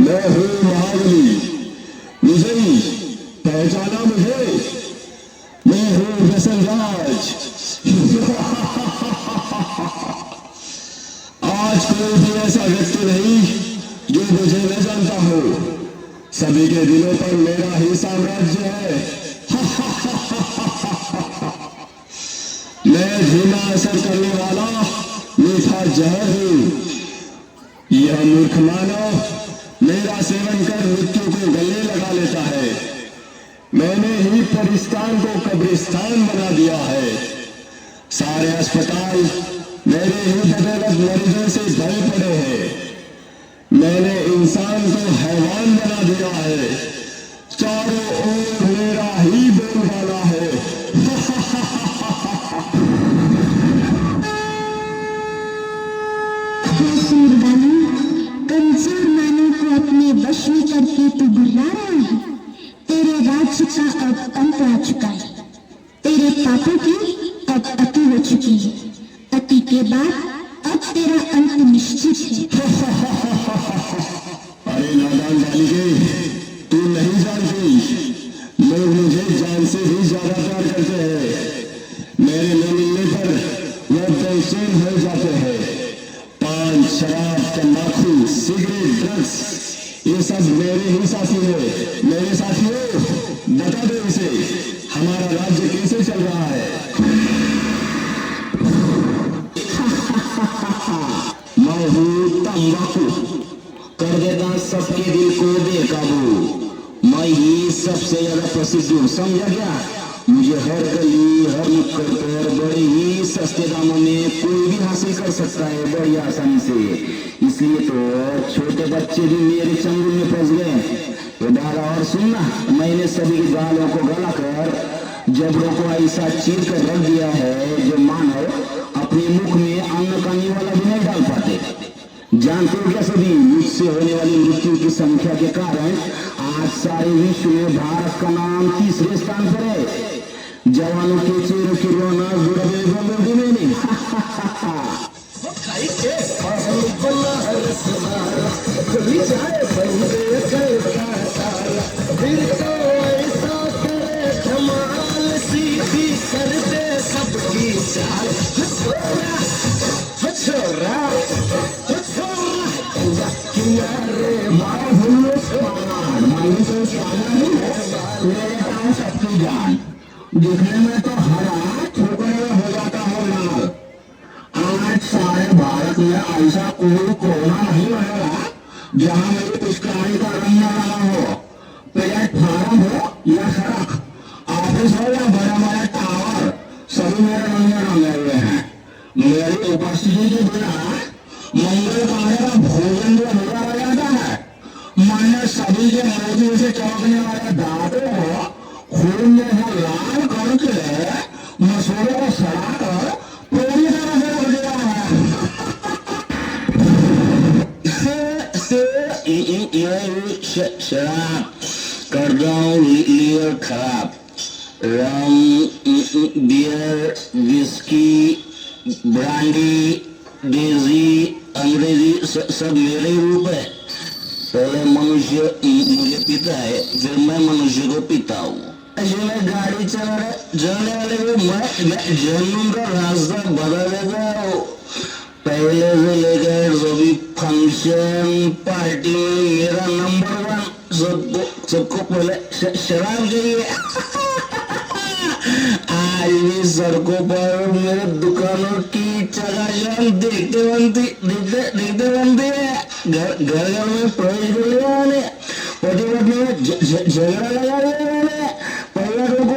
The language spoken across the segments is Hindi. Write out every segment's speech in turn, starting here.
मैं हूँ महाबली, विजयी, पहचाना मुझे? मैं हूँ व्यसनराज। आज कोई भी ऐसा व्यक्ति नहीं जो मुझे न जानता हो। सभी के दिलों पर मेरा ही साम्राज्य है। मैं धीमा असर करने वाला मीठा जहर हूँ। यह मूर्ख मानव मेरा सेवन कर मृत्यु को गले लगा लेता है। मैंने ही परिस्तान को कब्रिस्तान बना दिया है। सारे अस्पताल मेरे ही बदौलत मरीजों से भरे पड़े हैं। मैंने इंसान को हैवान बना दिया है। चारों ओर मेरा ही बोलबाला है। कमजोर मानव को अपने वश में करके तू बुला रहा है। तेरे राज्य का अब अंत आ चुका है। तेरे पापों की अब अति हो चुकी है। अति के बाद अब तेरा अंत निश्चित है। अरे नादान बालिके, तू नहीं जानती, लोग मुझे जान से भी ज्यादा प्यार करते हैं। मेरे न मिलने पर वह बेचैन हो जाते हैं। पान, शराब, तंबाकू, सिगरेट, ड्रग्स, ये सब मेरे ही साथी है। मेरे साथियों, बता दो इसे, हमारा राज्य कैसे चल रहा है? मैं हूँ तंबाकू, कर देता सबके दिल को बेकाबू। मैं ही सबसे ज्यादा प्रसिद्ध हूँ, समझा क्या? मुझे हर गली, हर नुक्कड़ पर बड़े ही सस्ते दामों में कोई भी हासिल कर सकता है, बड़ी आसानी से। इसलिए तो छोटे बच्चे भी मेरे चंगुल में फंस गए। दादा और सुनना, मैंने सभी के गालों को गला कर जबरों को ऐसा चीर कर रख दिया है जो मानव अपने मुख में अन्न खाने वाला भी नहीं डाल पाते। जानते हो क्या सभी, मुझसे होने वाली मृत्यु की संख्या के कारण आज सारे विश्व में भारत का नाम तीसरे स्थान पर है। जवानों के चेहरों की रौनक बुढ़े बोलोगे मैंने। सबकी चाल सबकी जान दिखने में तो हरा ठोकरे हो जाता हो लाल। आज सारे भारत में ऐसा कोई कोना नहीं रहेगा जहां मेरी पिचकारी का रंग न लगा हो। प्लेटफार्म हो या सड़क, ऑफिस हो या बड़ा बड़ा टावर, सभी मेरे रंग में रंगे हुए हैं। मेरी उपस्थिति के बिना मंगल कार्य का भोजन जो अधूरा रह जाता है। मैंने सभी के मोदी से चौंकने वाले दांतों को खून जैसा लाल करके मसूरों को सड़ा कर पूरी तरह से रख दिया है। शराब कर जाऊं लीवर खराब। रम, बियर, विस्की, ब्रांडी, डेजी, अंग्रेजी सब मेरे ही रूप है। पहले मनुष्य मुझे पीता है, फिर मैं मनुष्य को पीता हूँ। मैं गाड़ी चलाने वाले को मैं जन्म का रास्ता बदल देता हूँ। पहले से लेकर सभी फंक्शन पार्टी में मेरा नंबर 1 सबको पहले शराब चाहिए। आज भी सड़कों पर मेरे दुकानों की चकाचौंध देखते बनती है। घर में प्रवेश करने वाले पति पत्नी में झगड़ा लगा देने वाले, परिवारों को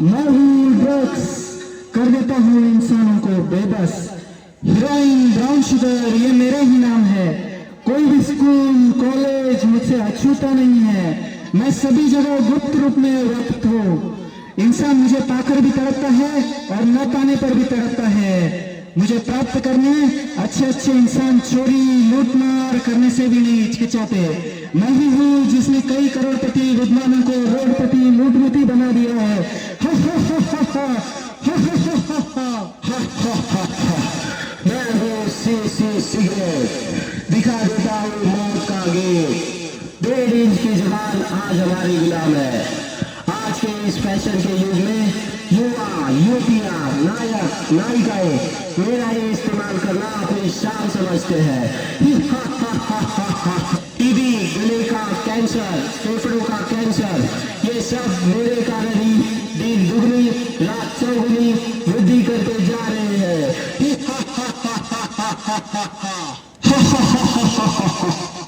मैं हूँ ड्रग्स, कर देता हूँ इंसानों को बेबस। हीरोइन, ब्राउन शुगर, ये मेरे ही नाम है। कोई भी स्कूल, कॉलेज मुझसे अछूता नहीं है। मैं सभी जगह गुप्त रूप में व्यक्त हूँ। इंसान मुझे पाकर भी तड़पता है और न पाने पर भी तड़पता है। मुझे प्राप्त करने अच्छे अच्छे इंसान चोरी लूटमार करने से भी नहीं हिचकिचाते। मैं ही हूँ जिसने कई करोड़पति विद्वानों को रोडपति लूटपति बना दिया है। मैं हूँ सी सिगरेट, दिखा देता हूँ मौत का गेट। 1.5 इंच की जुबान आज हमारी गुलाम है। आज के इस फैशन के युग में युवा युवतियां नायक नायिकाएं मेरा ही इस्तेमाल करना अपनी शान समझते हैं। टीबी, गले का कैंसर, फेफड़ों का कैंसर, ये सब मेरे कारण ही दिन दुगनी रात चौगुनी वृद्धि करते जा रहे हैं।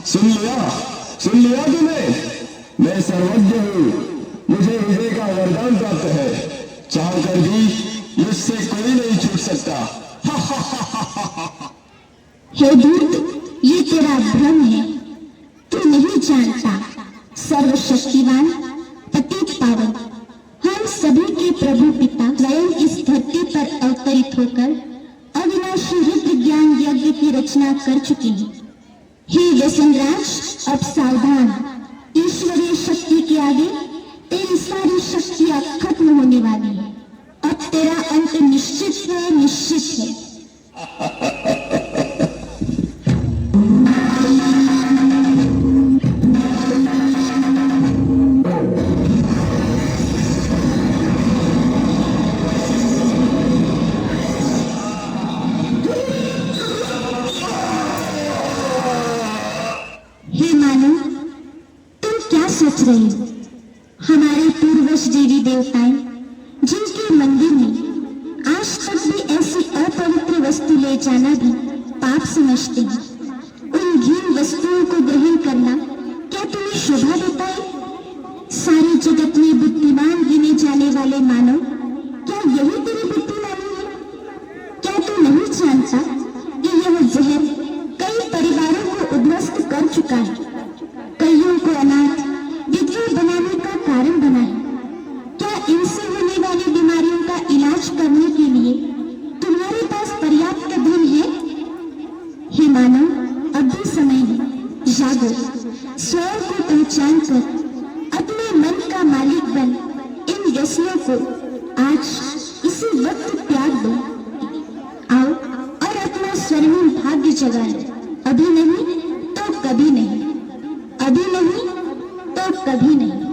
सुन लिया तूने? मैं सर्वज्ञ हूँ, मुझे विजय का वरदान प्राप्त है। चाहकर भी मुझसे कोई नहीं छूट सकता। हे दूत, ये तेरा भ्रम है। तू नहीं जानता सर्वशक्तिवान पतित पावन हम सभी के प्रभु पिता स्वयं इस धरती पर अवतरित होकर अविनाशी रुद्र ज्ञान यज्ञ की रचना कर चुके हैं। हे व्यसनराज, अब सावधान। ईश्वरीय शक्ति के आगे तेरी सारी शक्तियां खत्म होने वाली है। अब तेरा अंत निश्चित है, निश्चित है। हे मानव, तुम क्या सोच रहे हो? हमारे पूर्वज देवी देवताएं जिनके मंदिर में आज तक भी ऐसी अपवित्र वस्तु ले जाना भी पाप समझते हैं, उन घिन वस्तुओं को ग्रहण करना क्या तुम्हें शोभा देता है? सारे जगत में बुद्धिमान गिने जाने वाले मानव, क्या यही तेरी बुद्धिमानी है? क्या तू नहीं जानता कि यह जहर कई परिवारों को उद्ध्वस्त कर चुका है, कईयों को अनाथ विधवा बनाने का कारण बना है? क्या इनसे होने वाली बीमारियों का इलाज करने के लिए तुम्हारे पास पर्याप्त धन है? हे मानव, अब भी समय है, जागो, स्वयं को पहचान कर अपने मन का मालिक बन इन व्यसनों को आज इसी वक्त त्याग दो। आओ और अपना स्वर्णिम भाग्य जगाओ। अभी नहीं तो कभी नहीं, अभी नहीं तो कभी नहीं।